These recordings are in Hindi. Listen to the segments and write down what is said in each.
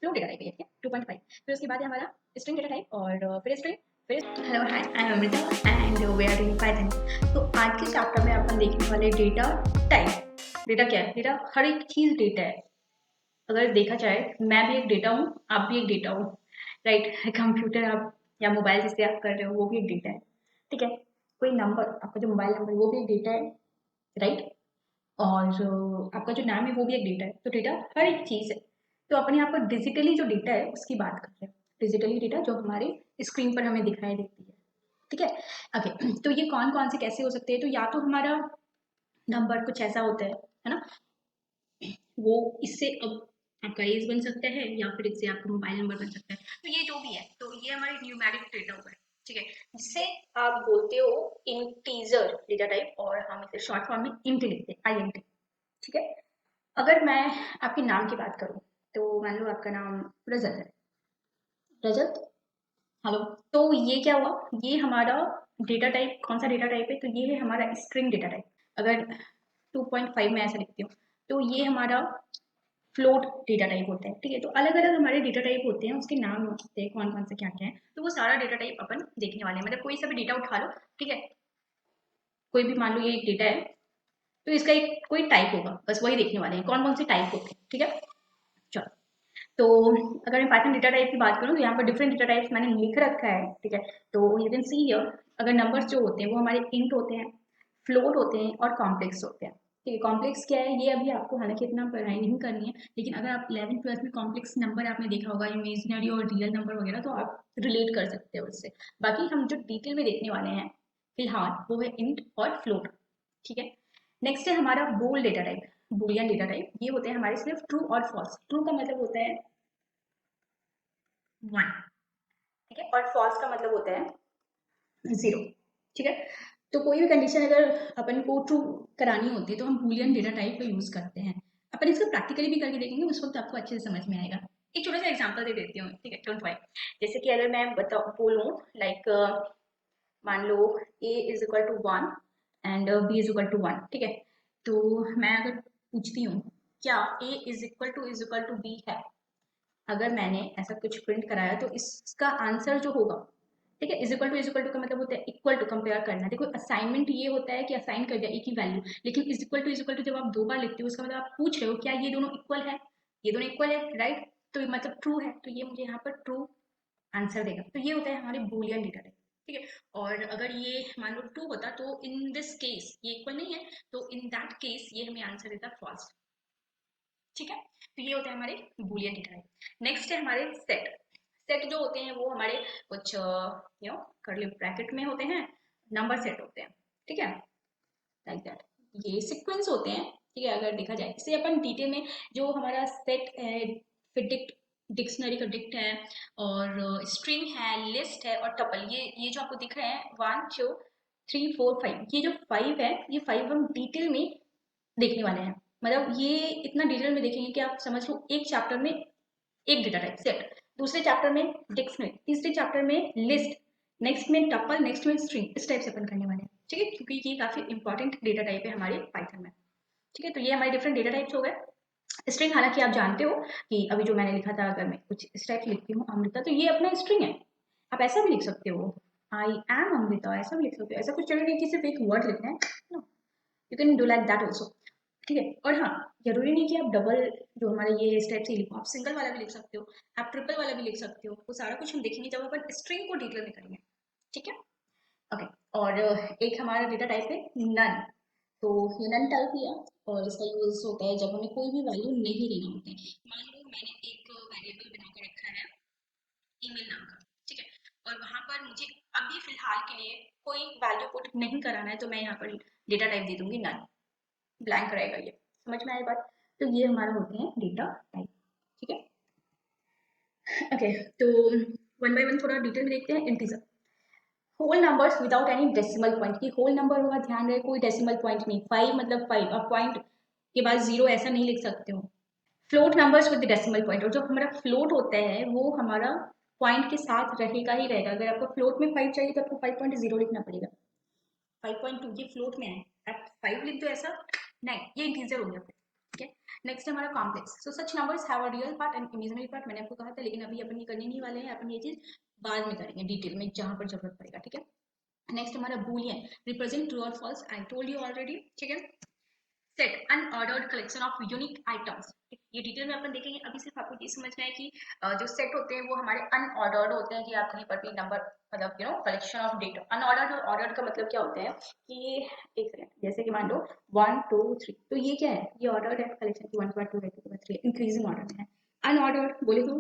फ्लोट डेटा टाइप है, ठीक है 2.5। फिर उसके बाद है हमारा स्ट्रिंग डेटा टाइप और फिर स्ट्रिंग, फिर hello hi I am Amrita and we are doing Python. तो आज के चैप्टर में अपन देखने वाले डेटा टाइप। डेटा क्या है? डेटा हर एक चीज डेटा है। अगर देखा जाए मैं भी एक डेटा हूँ, आप भी एक डेटा हो, राइट? कंप्यूटर आप या मोबाइल जिससे आप कर रहे हो वो भी एक डेटा है, ठीक है? कोई नंबर, आपका जो मोबाइल नंबर वो भी एक डेटा है, राइट? और आपका जो नाम है वो भी एक डेटा है। तो डेटा हर एक चीज़ है। तो अपन यहाँ पर डिजिटली जो डेटा है उसकी बात कर रहे हैं। डिजिटली डेटा जो हमारे स्क्रीन पर हमें दिखाई देती है, ठीक है? ओके, तो ये कौन कौन से कैसे हो सकते हैं? तो या तो हमारा नंबर कुछ ऐसा होता है ना? वो इससे अब आपका एज बन सकता है या फिर इससे आपका मोबाइल नंबर बन सकता है। तो ये जो भी है तो ये हमारे न्यूमेरिक डेटा हुआ है, ठीक है? जिससे आप बोलते हो इंटीजर डेटा टाइप और हम इसे शॉर्ट फॉर्म में इंट लिखते हैं, INT, ठीक है? अगर मैं आपके नाम की बात करूं तो मान लो आपका नाम रजत है। रजत, हेलो। तो ये क्या हुआ? ये हमारा डेटा टाइप कौन सा डेटा टाइप है? तो ये है हमारा स्ट्रिंग डेटा टाइप। अगर 2.5 में ऐसा लिखती हूँ तो ये हमारा फ्लोट डेटा टाइप होता है, ठीक है? तो अलग अलग हमारे डेटा टाइप होते हैं, उसके नाम होते हैं कौन कौन से क्या क्या है। तो वो सारा डेटा टाइप अपन देखने वाले हैं। मतलब कोई सा भी डेटा उठा लो, ठीक है? कोई भी मान लो ये एक डेटा है तो इसका एक कोई टाइप होगा, बस वही देखने वाले हैं कौन कौन से टाइप होते हैं, ठीक है? चलो, तो अगर मैं पाइथन डेटा टाइप की बात करूँ तो यहाँ पर डिफरेंट डेटा टाइप्स मैंने लिख रखा है, ठीक है? तो यू कैन सी हियर। अगर नंबर्स जो होते हैं वो हमारे इंट होते हैं, फ्लोट होते हैं और कॉम्प्लेक्स होते हैं, ठीक है? कॉम्प्लेक्स क्या है ये अभी आपको हालांकि इतना पढ़ाई नहीं करनी है, लेकिन अगर आप 11th 12th में कॉम्प्लेक्स नंबर आपने देखा होगा, इमेजिनरी और रियल नंबर वगैरह, तो आप रिलेट कर सकते हो उससे। बाकी हम जो डिटेल में देखने वाले हैं फिलहाल वो है इंट और फ्लोट, ठीक है? नेक्स्ट है हमारा bool data type, Boolean data type. ये होते हैं हमारे सिर्फ ट्रू और फॉल्स। ट्रू का मतलब होता है 1, ठीक है? और फॉल्स का मतलब होता है 0, ठीक है? तो कोई भी कंडीशन अगर अपन को ट्रू करानी होती है तो हम बूलियन डेटा टाइप का यूज करते हैं। अपन इसको प्रैक्टिकली भी करके देखेंगे, उस वक्त आपको अच्छे से समझ में आएगा। एक छोटा सा एग्जांपल दे देती हूँ, ठीक है? Don't worry. जैसे कि अगर मैं बोलूँ लाइक मान लो a is equal to 1 and b is equal to 1, ठीक है? तो मैं अगर पूछती हूँ क्या a is equal to b है, अगर मैंने ऐसा कुछ प्रिंट कराया तो इसका आंसर जो होगा, ठीक है? इज इक्वल टू का मतलब होता है इक्वल टू, कंपेयर करना। देखो असाइनमेंट ये होता है कि असाइन कर दिया एक ही वैल्यू, लेकिन इज इक्वल टू जब आप दो बार लिखते हो उसका मतलब आप पूछ रहे हो क्या ये दोनों इक्वल है? ये दोनों इक्वल है, राइट? तो ये मतलब ट्रू है, तो ये मुझे यहाँ पर ट्रू आंसर देगा। तो ये होता है हमारे बूलियन डेटा टाइप, ठीक है? और अगर ये मान लो ट्रू होता तो इन दिस केस ये इक्वल नहीं है, तो इन दैट केस ये हमें आंसर देता फॉल्स, ठीक है? तो ये होता है हमारे बूलियन डेटा टाइप। नेक्स्ट है हमारे सेट। सेट जो होते हैं वो हमारे कुछ कर्ली ब्रैकेट में होते हैं, नंबर सेट होते हैं, ठीक है? Like that. ये सीक्वेंस होते हैं, ठीक है? अगर देखा जाए इसे अपन डिटेल में, जो हमारा सेट है, फिर डिक्ट, डिक्शनरी का डिक्ट है और स्ट्रिंग है, लिस्ट है और टपल, ये जो आपको दिख रहे हैं 1 2 3 4 5, ये जो 5 है ये 5 हम डिटेल में देखने वाले हैं। मतलब ये इतना डिटेल में देखेंगे कि आप समझ लो एक चैप्टर में एक डेटा टाइप सेट, दूसरे चैप्टर में डिक्शनरी, तीसरे चैप्टर में लिस्ट, नेक्स्ट में टपल, नेक्स्ट में स्ट्रिंग। इस टाइप से अपन करने वाले हैं, ठीक है? क्योंकि ये काफी इंपॉर्टेंट डेटा टाइप है हमारे पाइथन में, ठीक है? तो ये हमारे डिफरेंट डेटा टाइप्स हो गए। स्ट्रिंग हालांकि आप जानते हो कि अभी जो मैंने लिखा था, अगर मैं कुछ इस टाइप से लिखती हूँ अमृता, तो ये अपना स्ट्रिंग है। आप ऐसा भी लिख सकते हो, आई एम अमृता, ऐसा भी लिख सकते हो। ऐसा कुछ जरूरी नहीं कि सिर्फ एक वर्ड लिखना है, you can do like that also, ठीक है? और हाँ, जरूरी नहीं कि आप डबल जो हमारे ये इस टाइप से लिखो, आप सिंगल वाला भी लिख सकते हो, आप ट्रिपल वाला भी लिख सकते हो। वो सारा कुछ हम देखेंगे जब अपन स्ट्रिंग को डिटेल में करेंगे, ठीक है? ओके। और एक हमारा डेटा टाइप है नन। तो ये नन टाइप किया और इसका यूज होता है जब हमें कोई भी वैल्यू नहीं लेना होता है। मान लो मैंने एक वेरिएबल बनाकर रखा है ईमेल नाम का, ठीक है? और वहां पर मुझे अभी फिलहाल के लिए कोई वैल्यू पुट नहीं कराना है, तो मैं यहाँ पर डेटा टाइप दे दूंगी नन, ब्लैंक रहेगा ये। समझ में आई बात? तो ये हमारा होते हैं डेटा टाइप, ठीक है? ओके, तो वन बाय वन थोड़ा डिटेल में देखते हैं। Integer, whole numbers without any decimal point. की होल नंबर होगा, ध्यान रहे, कोई डेसिमल पॉइंट नहीं। 5 मतलब 5, आप पॉइंट के बाद 0 ऐसा नहीं लिख सकते हो। Float numbers with decimal point, और जो हमारा फ्लोट होता है वो हमारा पॉइंट के साथ रहेगा ही रहेगा। अगर आपको फ्लोट में 5 चाहिए तो आपको 5.0 लिखना पड़ेगा। 5.2 ये फ्लोट में है, आप 5 लिख दो ऐसा नहीं, ये इंटीजर हो गया। ठीक है। नेक्स्ट है हमारा complex. So such numbers have a real part and imaginary part, मैंने आपको कहा था, लेकिन अभी अपन ये करने नहीं वाले हैं, अपन ये चीज बाद में करेंगे डिटेल में जहां पर जरूरत पड़ेगा। ठीक है। नेक्स्ट हमारा बूलियन रिप्रेजेंट ट्रू और false, I told you already. ठीक है। Set unordered collection of unique items, ये डिटेल में अपन देखेंगे। अभी सिर्फ आपको ये समझना है कि जो सेट होते हैं वो हमारे अनऑर्डर्ड होते हैं, कि आप कहीं पर भी नंबर मतलब कलेक्शन ऑफ डेटा। अनऑर्डर्ड और ऑर्डर्ड का मतलब क्या होता है कि एक सेकंड, जैसे कि मान लो 1 2 3, तो ये क्या है, ये ऑर्डर्ड है कलेक्शन की, 1 2 3 इंक्रीजिंग ऑर्डर में है। अनऑर्डर्ड बोले तो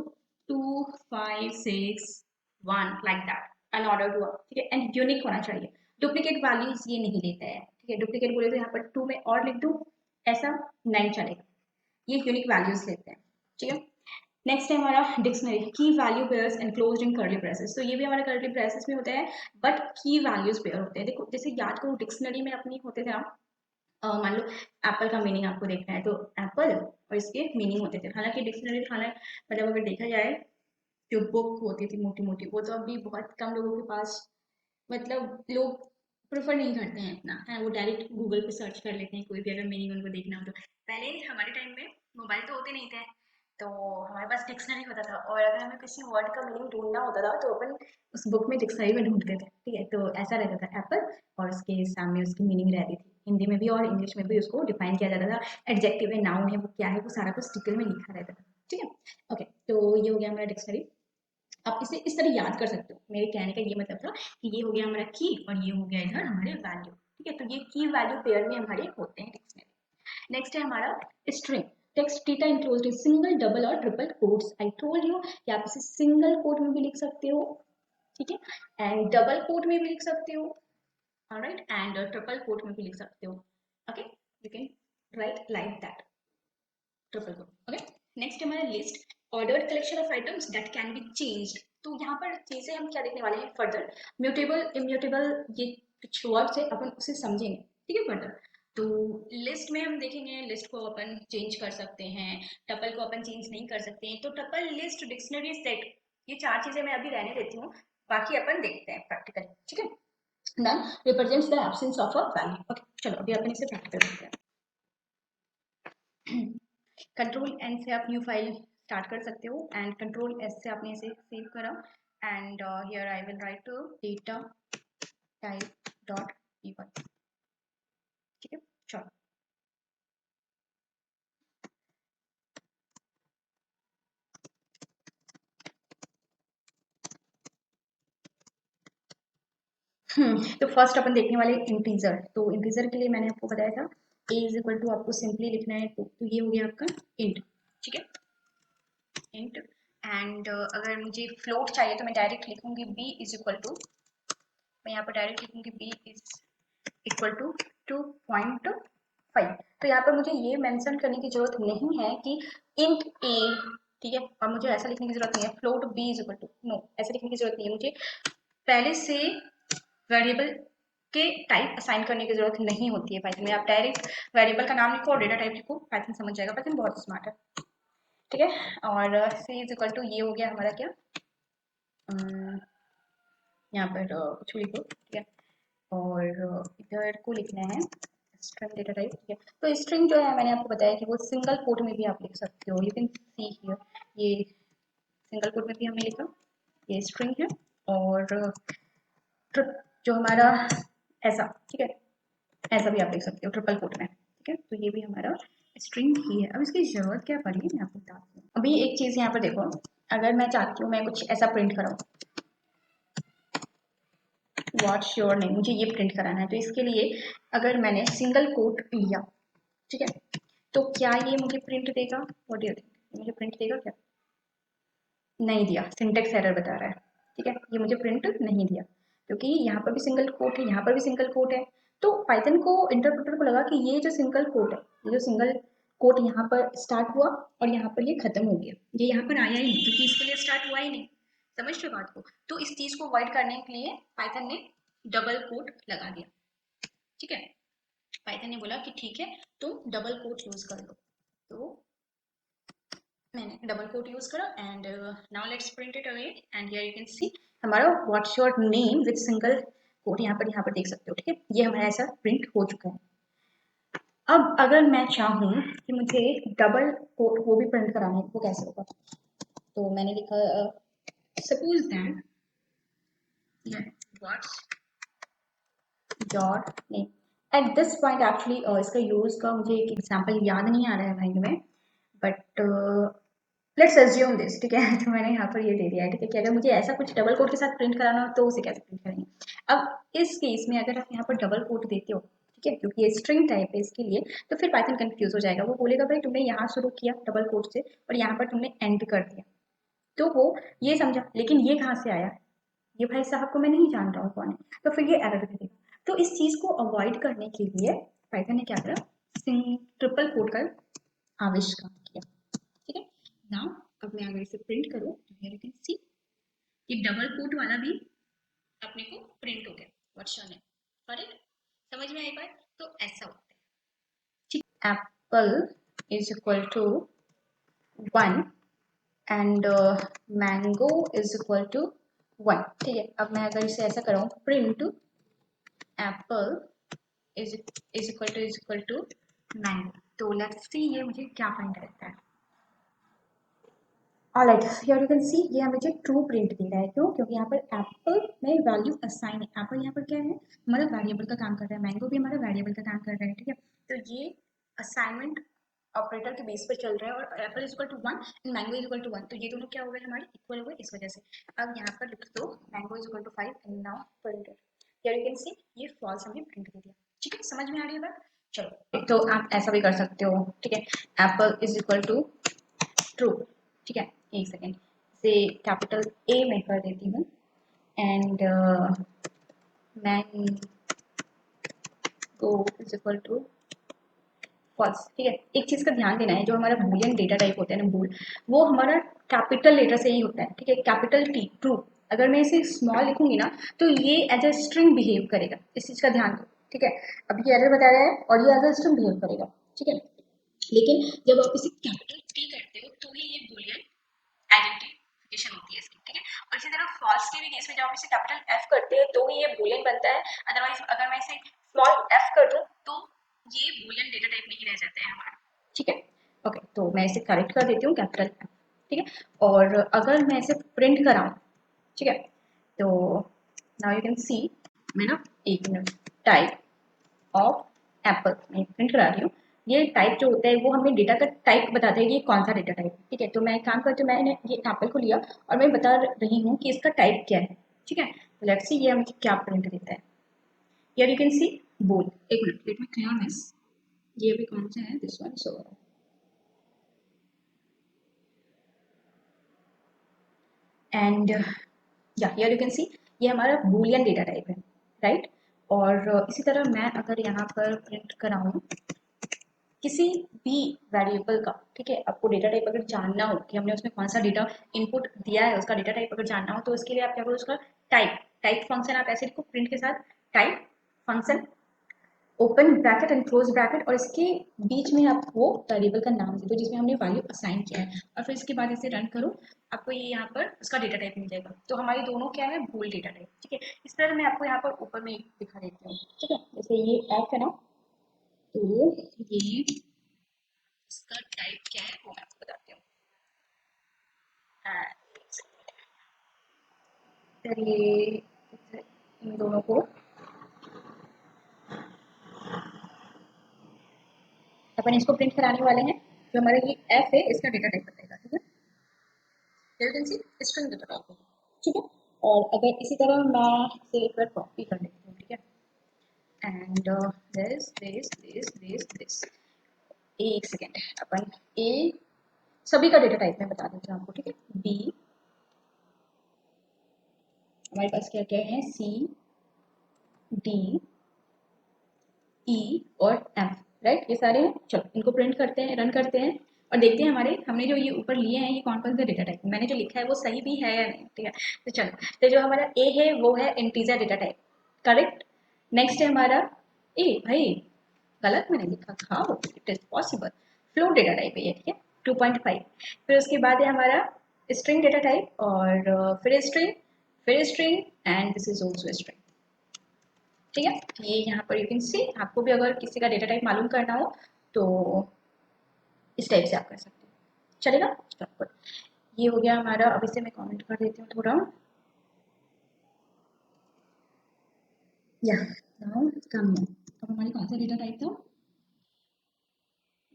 2 5 6 1 लाइक दैट, अनऑर्डर्ड हुआ। ठीक है। एंड यूनिक होना चाहिए। डुप्लीकेट वैल्यूज ये नहीं लेता है। ठीक है। डुप्लीकेट बोले तो यहाँ पर 2 में और लिख दूं, ऐसा नहीं चलेगा, ये यूनिक वैल्यूज लेते हैं। ठीक है। नेक्स्ट है हमारा डिक्शनरी, की वैल्यू पेयर्स एनक्लोज्ड इन कर्ली ब्रेसेस, तो ये भी हमारे कर्ली ब्रेसेस में होता है, बट की वैल्यूज पेयर होते हैं। देखो जैसे याद करो डिक्शनरी में अपनी होते थे ना, मान लो एप्पल का मीनिंग आपको देखना है तो एप्पल और इसके मीनिंग होते थे। हालांकि डिक्शनरी खाना मतलब अगर देखा जाए, जो बुक होती थी मोटी मोटी, वो तो अभी बहुत कम लोगों के पास, मतलब लोग प्रेफर नहीं करते हैं इतना, है वो डायरेक्ट गूगल पे सर्च कर लेते हैं कोई भी अगर मीनिंग उनको देखना हो तो। पहले हमारे टाइम में मोबाइल तो होते नहीं थे, तो हमारे पास डिक्शनरी होता था, और अगर हमें किसी वर्ड का मीनिंग ढूंढना होता था तो अपन उस बुक में डिक्शनरी में ढूंढते थे। ठीक है। तो ऐसा रहता था एप्पल, और उसके सामने उसकी मीनिंग रहती थी, हिंदी में भी और इंग्लिश में भी उसको डिफाइन किया जाता था। एडजेक्टिव है, नाउन है, वो क्या है, वो सारा कुछ डिटेल में लिखा रहता था। ठीक है। ओके, तो ये हो गया हमारा डिक्शनरी। आप इसे इस तरह याद कर सकते हो। मेरे कहने का ये मतलब था कि ये हो गया हमारा की और ये हो गया इधर हमारे वैल्यू। ठीक है। तो ये की वैल्यू पेयर में हमारे होते हैं डिक्शनरी। नेक्स्ट है हमारा string. Text data enclosed in single double और triple quotes, I told you कि आप इसे सिंगल कोट में भी लिख सकते हो। ठीक है। एंड डबल कोट में भी लिख सकते हो, ऑलराइट, एंड ट्रिपल कोट में भी लिख सकते हो। Okay, you can write like that, triple quote. Okay. Next हमारा list, ordered collection of items that can be changed. तो यहाँ पर चीजें हम क्या देखने वाले हैं फर्दर, म्यूटेबल इम्यूटेबल, ये कुछ वर्ड्स है अपन उसे समझेंगे। ठीक है। फर्दर तो लिस्ट में हम देखेंगे, लिस्ट को अपन चेंज कर सकते हैं, टपल को अपन चेंज नहीं कर सकते हैं। तो टपल, लिस्ट, डिक्शनरी, सेट, ये चार चीजें मैं अभी रहने देती हूँ, बाकी अपन देखते हैं प्रैक्टिकली। ठीक है। None represents the absence of a value. Okay, चलो अभी अपन इसे प्रैक्टिकल करते हैं। कंट्रोल एन से आप न्यू फाइल स्टार्ट कर सकते हो, एंड कंट्रोल एस से आपने इसे सेव करा, and here I will write data type dot P Y. ठीक है। चलो, तो फर्स्ट अपन देखने वाले इंटीजर। तो इंटीजर के लिए मैंने आपको बताया था a इज इक्वल टू, आपको सिंपली लिखना है तो ये हो गया आपका इंट। ठीक है। इंट, एंड अगर मुझे फ्लोट चाहिए तो मैं डायरेक्ट लिखूंगी b इज इक्वल टू, मैं यहाँ पर डायरेक्ट लिखूंगी b इज इक्वल टू 2.5। तो यहाँ पर मुझे ये मेंशन करने की जरूरत नहीं है कि इंट a, ठीक है, और मुझे ऐसा लिखने की जरूरत नहीं है float b is equal to, no, ऐसे लिखने की जरूरत नहीं है मुझे। पहले से वेरिएबल के टाइप असाइन करने की जरूरत नहीं होती है पाइथन में। आप डायरेक्ट वेरिएबल का नाम लिखो और डेटा टाइप लिखो, पाइथन समझ जाएगा, पाइथन बहुत स्मार्ट है। ठीक है। और सी इज इक्वल टू, ये हो गया हमारा क्या, यहाँ पर कुछ भी लिखो। ठीक है। और इधर को लिखना है स्ट्रिंग डेटा टाइप। ठीक है। तो स्ट्रिंग जो है मैंने आपको बताया कि वो सिंगल कोट में भी आप लिख सकते हो, यू कैन सी हियर, ये सिंगल कोट में भी हमने लिखा, ये स्ट्रिंग है। और जो हमारा ऐसा, ठीक है, ऐसा भी आप देख सकते हो ट्रिपल कोट में। ठीक है। तो ये भी हमारा स्ट्रिंग ही है। अब इसकी जरूरत क्या पड़ी मैं आपको बताती हूँ। अभी एक चीज यहाँ पर देखो, अगर मैं चाहती हूँ मैं कुछ ऐसा प्रिंट कराऊँ, व्हाट्स योर नेम, मुझे ये प्रिंट कराना है, तो इसके लिए अगर मैंने सिंगल कोट लिया, ठीक है, तो क्या ये मुझे प्रिंट देगा, व्हाट डू यू थिंक, मुझे प्रिंट देगा क्या? नहीं दिया, सिंटेक्स एरर बता रहा है। ठीक है। ये मुझे प्रिंट नहीं दिया क्योंकि यहाँ पर भी सिंगल कोट है, यहाँ पर भी सिंगल कोट है। तो पाइथन को, इंटरप्रेटर को लगा कि ये जो सिंगल कोट है, ये जो सिंगल कोट यहाँ पर स्टार्ट हुआ और यहाँ पर ये खत्म हो गया, ये यहाँ पर आया ही नहीं क्योंकि इसके लिए स्टार्ट हुआ ही नहीं। समझ रहे बात को? तो इस चीज को अवॉइड करने के लिए पाइथन ने डबल कोट लगा दिया। ठीक है। पाइथन ने बोला कि ठीक है तुम डबल कोट यूज कर लो, तो मैंने डबल कोट यूज करा, and now let's print it away, and here you can see हमारा what's your name with single quote, यहाँ पर देख सकते हो। ठीक है। ये हमारा ऐसा प्रिंट हो चुका है। अब अगर मैं चाहूँ कि मुझे डबल कोट वो भी प्रिंट कराना है, वो कैसे होगा? तो मैंने लिखा suppose that what's your name. At this point actually इसका यूज का मुझे एक एग्जांपल याद नहीं आ रहा है माइंड में, बट लेट्स अज्यूम दिस, ठीक है। तो मैंने यहाँ पर ये दे दिया है, ठीक है, कि अगर मुझे ऐसा कुछ डबल कोट के साथ प्रिंट कराना हो तो उसे कैसे प्रिंट करेंगे। अब इस केस में अगर आप यहाँ पर डबल कोट देते हो, ठीक है, क्योंकि ये स्ट्रिंग टाइप है इसके लिए, तो फिर पाइथन कंफ्यूज हो जाएगा। वो बोलेगा भाई तुमने यहाँ शुरू किया डबल कोट से और यहाँ पर तुमने एंड कर दिया, तो वो ये समझा, लेकिन ये कहाँ से आया, ये भाई साहब को मैं नहीं जान रहा हूँ कौन है, तो फिर ये एरर दे देगा। तो इस चीज को अवॉइड करने के लिए पाइथन ने क्या करा, ट्रिपल कोट का आविष्कार किया, ठीक है। नाउ अब मैं अगर इसे प्रिंट करूँ तो हियर यू कैन सी ये डबल कोट वाला भी अपने को प्रिंट हो गया, वर्षन है, करेक्ट, समझ में आई बात? तो ऐसा होता है, ठीक। Apple is equal to 1 and mango is equal to 1, ठीक है। अब मैं अगर इसे ऐसा कराऊँ, print apple is equal to mango, तो लेट्स सी ये मुझे क्या प्रिंट करता है। Alright, here you can see ये मुझे ट्रू प्रिंट दे रहा है, क्यों? क्योंकि यहाँ पर एप्पल में वैल्यू असाइन है, एप्पल यहाँ पर क्या है, हमारा वेरिएबल का काम कर रहा है, मैंगो भी हमारा वेरिएबल का काम कर रहा है, ठीक है। तो ये असाइनमेंट ऑपरेटर के बेस पर चल रहा है, और apple is equal to 1 and mango is equal to 1, तो ये दोनों क्या हो गए हमारे, इक्वल हो गए इस वजह से। अब यहाँ पर लिख दो mango is equal to 5 and now print, here you can see ये फॉल्स हमें प्रिंट दे दिया, ठीक है, समझ में आ रही है बात? चलो, तो आप ऐसा भी कर सकते हो, ठीक है, apple is equal to true, ठीक है। एक सेकेंड से कैपिटल ए में कर देती हूँ and mango is equal to false, ठीक है। एक चीज का ध्यान देना है, जो हमारा बूलियन डेटा टाइप होता है ना, बूल, वो हमारा कैपिटल लेटर से ही होता है, ठीक है, कैपिटल टी ट्रू। अगर मैं इसे स्मॉल लिखूंगी ना तो ये एज अ स्ट्रिंग बिहेव करेगा, इस चीज का ध्यान दो, ठीक है। अब ये एरर बता रहा है और ये एज अ स्ट्रिंग बिहेव करेगा, ठीक है। लेकिन जब आप इसे कैपिटल टी करते हो तो ही ये बूलियन आइडेंटिफिकेशन होती है इसकी, ठीक है। और इसी तरह फॉल्स के भी केस में जब आप इसे कैपिटल एफ करते हैं तो ही ये बूलियन बनता है, अदरवाइज अगर मैं इसे स्मॉल एफ कर दूं तो ये बूलियन डेटा टाइप नहीं रह जाते हैं हमारा, ठीक है। ओके, तो मैं इसे करेक्ट कर देती हूँ कैपिटल एफ, ठीक है। और अगर मैं इसे प्रिंट कराऊँ, ठीक है, तो नाउ यू कैन सी, मैं ना एक मिनट, टाइप ऑफ एप्पल मैं प्रिंट करा रही हूँ। ये टाइप जो होता है वो हमें डेटा का टाइप बताता है कि कौन सा डेटा टाइप, ठीक है। तो मैं एक काम करती हूँ, मैंने ये एप्पल को लिया और मैं बता रही हूँ कि इसका टाइप क्या है, ठीक है। तो लेट्स सी ये मुझे क्या प्रिंट देता है। हियर यू कैन सी बोल, एक minute, let me clear this, ये भी कौन सा है, दिस वन, सो एंड या हियर यू कैन सी ये हमारा बूलियन डेटा टाइप है, राइट। और इसी तरह मैं अगर यहाँ पर प्रिंट कराऊँ किसी भी वेरिएबल का, ठीक है, आपको डेटा टाइप अगर जानना हो कि हमने उसमें कौन सा डेटा इनपुट दिया है, उसका डेटा टाइप अगर जानना हो तो उसके लिए आप क्या करो, उसका टाइप टाइप फंक्शन आप ऐसे लिखो प्रिंट के साथ, type function open bracket and close bracket, और इसके बीच में आप वो वेरिएबल का नाम दे दो जिसमें हमने वैल्यू असाइन किया है, और फिर इसके बाद इसे रन करो, आपको ये यहाँ पर उसका डेटा टाइप मिल जाएगा। तो हमारी दोनों क्या है, बूल डेटा टाइप, ठीक है। इस तरह मैं आपको यहाँ पर ऊपर में दिखा देती हूँ, ठीक है। जैसे ये ऐप है ना, तो ये इसका टाइप क्या है वो मैं आपको बताती हूँ। फिर ये इन दोनों को अपन इसको प्रिंट कराने वाले हैं, जो हमारा ये एफ है इसका डेटा टाइप बताएगा, ठीक है। स्ट्रिंग डेटा टाइप है, ठीक है। और अगर इसी तरह मैं इसे एक बार कॉपी कर लेती हूँ, ठीक है, एंड दिस एक सेकेंड, अपन ए सभी का डेटा टाइप में बता देती हूँ आपको, ठीक है। बी, हमारे पास क्या क्या है, सी, डी, ई और एफ, राइट, ये सारे हैं। चलो इनको प्रिंट करते हैं, रन करते हैं और देखते हैं हमारे हमने जो ये ऊपर लिए हैं ये कौन कौन से डेटा टाइप, मैंने जो लिखा है वो सही भी है या नहीं, ठीक है। तो चलो, तो जो हमारा ए है वो है integer data type, correct. Next है हमारा ए, भाई गलत मैंने लिखा था, it is possible, float data type है ये, ठीक है, 2.5। फिर उसके बाद है हमारा स्ट्रिंग डेटा टाइप और फिर string and this is also string, ठीक है, ये यहाँ पर यू कैन सी, आपको भी अगर किसी का डेटा टाइप मालूम करना हो तो इस टाइप से आप कर सकते हैं, चलेगा। ये हो गया हमारा। अब इसे मैं कमेंट कर देती हूँ थोड़ा, या नाउ कम है। अब हमारी कौन सा डेटा टाइप था,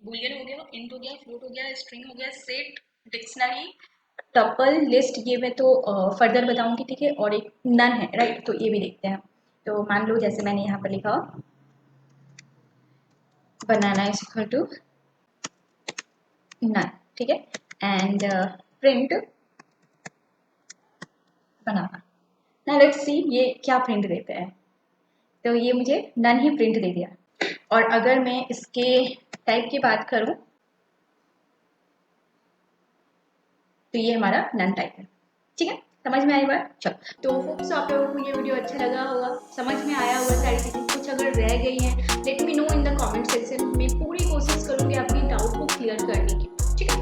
बूलियन हो गया, इंट हो गया, फ्लोट हो गया, स्ट्रिंग हो गया, सेट, डिक्शनरी, टपल, लिस्ट, ये मैं तो फर्दर बताऊंगी, ठीक है। और एक नन है, राइट, तो ये भी देखते हैं। तो मान लो जैसे मैंने यहाँ पर लिखा बनाना इज इक्वल टू नन, ठीक है, एंड प्रिंट बनाना। ना लेट्स सी ये क्या प्रिंट देता है, तो ये मुझे नन ही प्रिंट दे दिया। और अगर मैं इसके टाइप की बात करूं तो ये हमारा नन टाइप है, ठीक है। समझ में आई बात? चलो, तो होप्स आप लोगों को ये वीडियो अच्छा लगा होगा, समझ में आया होगा सारी चीज़ें। कुछ अगर रह गई हैं let me know in the comment section, मैं पूरी कोशिश करूँगी अपनी डाउट को क्लियर करने की, ठीक है।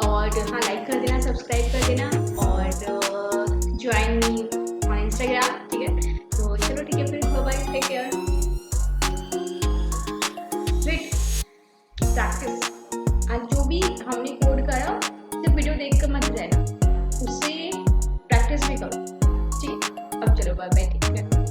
और हाँ, लाइक कर देना, सब्सक्राइब कर देना, और ज्वाइन मी ऑन इंस्टाग्राम, ठीक है। तो चलो ठीक है, फिर बाय, टेक केयर, प्रैक्टिस। आज जो भी हमने कोड करा सिर्फ वीडियो देख कर मत रहना, उससे प्रैक्टिस भी करो, ठीक है। अब चलो बाय बाय, ठीक है।